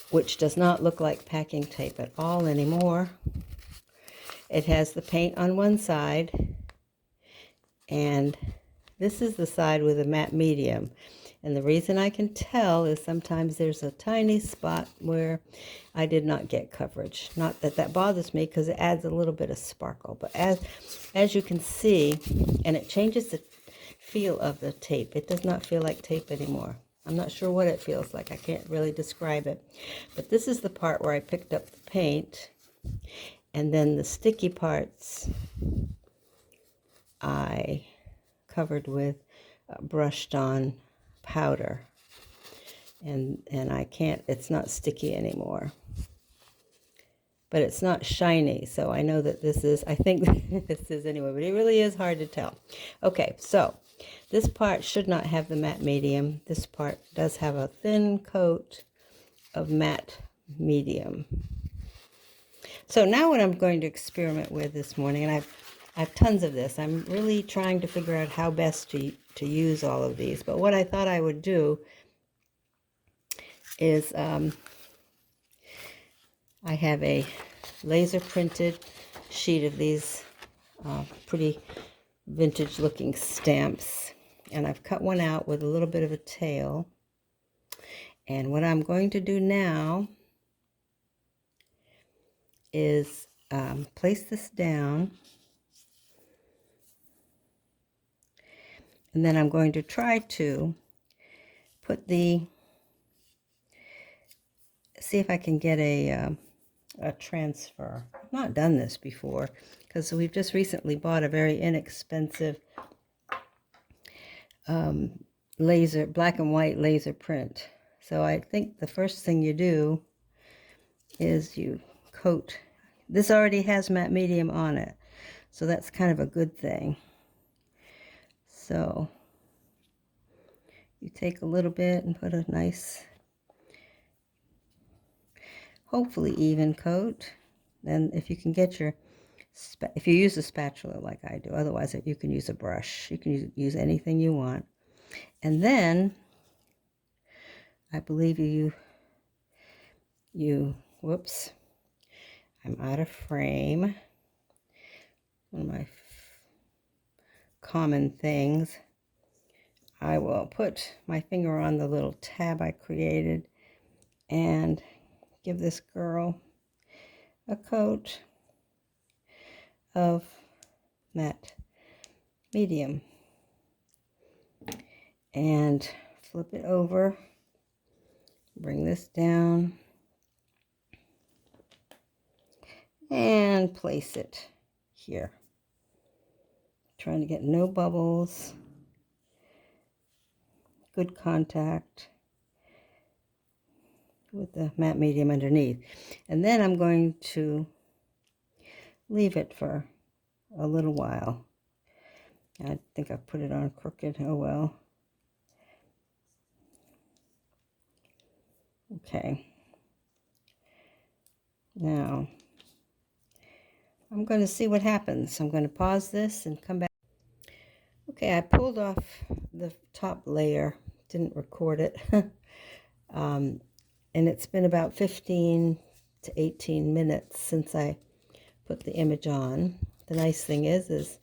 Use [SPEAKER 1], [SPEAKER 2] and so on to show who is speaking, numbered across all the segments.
[SPEAKER 1] which does not look like packing tape at all anymore. It has the paint on one side, and this is the side with a matte medium. And the reason I can tell is sometimes there's a tiny spot where I did not get coverage. Not that that bothers me, because it adds a little bit of sparkle. But as you can see, and it changes the feel of the tape. It does not feel like tape anymore. I'm not sure what it feels like. I can't really describe it. But this is the part where I picked up the paint, and then the sticky parts I covered with brushed on powder. And I can't, it's not sticky anymore. But it's not shiny, so I know that this is, I think this is anyway, but it really is hard to tell. Okay, so this part should not have the matte medium. This part does have a thin coat of matte medium. So now what I'm going to experiment with this morning, and I have tons of this. I'm really trying to figure out how best to use all of these. But what I thought I would do is I have a laser printed sheet of these pretty vintage looking stamps, and I've cut one out with a little bit of a tail. And what I'm going to do now is place this down, and then I'm going to try to put see if I can get a transfer. I've not done this before because we've just recently bought a very inexpensive black and white laser print. So I think the first thing you do is you coat. This already has matte medium on it, so that's kind of a good thing. So you take a little bit and put a nice, hopefully even coat. Then if you can get if you use a spatula like I do, otherwise you can use a brush. You can use anything you want. And then I believe whoops, I'm out of frame. One of my common things. I will put my finger on the little tab I created and give this girl a coat of matte medium and flip it over, bring this down, and place it here. Trying to get no bubbles, good contact with the matte medium underneath. And then I'm going to leave it for a little while. I think I put it on crooked, oh well. Okay. Now, I'm going to see what happens. I'm going to pause this and come back. Okay, I pulled off the top layer, didn't record it. And it's been about 15 to 18 minutes since I put the image on. The nice thing is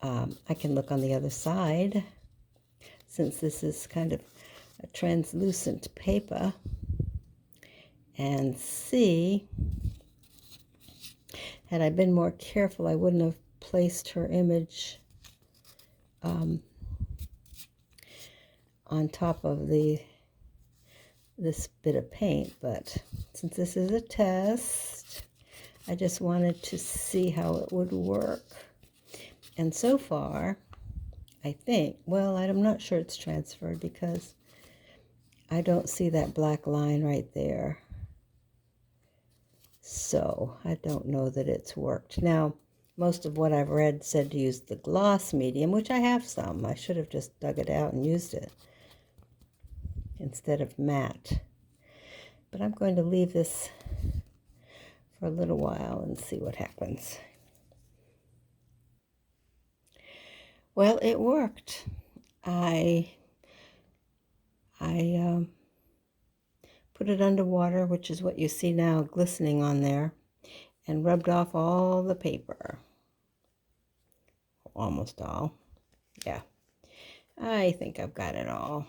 [SPEAKER 1] I can look on the other side, since this is kind of a translucent paper, and see. Had I been more careful, I wouldn't have placed her image on top of this bit of paint, but since this is a test, I just wanted to see how it would work. And so far, I think, well, I'm not sure it's transferred because I don't see that black line right there. So I don't know that it's worked. Now, most of what I've read said to use the gloss medium, which I have some. I should have just dug it out and used it instead of matte. But I'm going to leave this for a little while and see what happens. Well, it worked. I put it underwater, which is what you see now glistening on there, and rubbed off all the paper. Almost all. Yeah, I think I've got it all.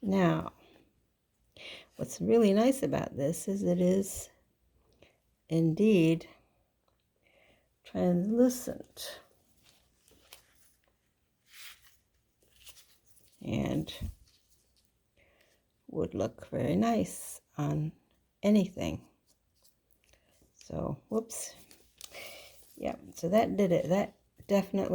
[SPEAKER 1] Now, what's really nice about this is it is indeed translucent. And would look very nice on anything. So, whoops. Yeah, so that did it. That definitely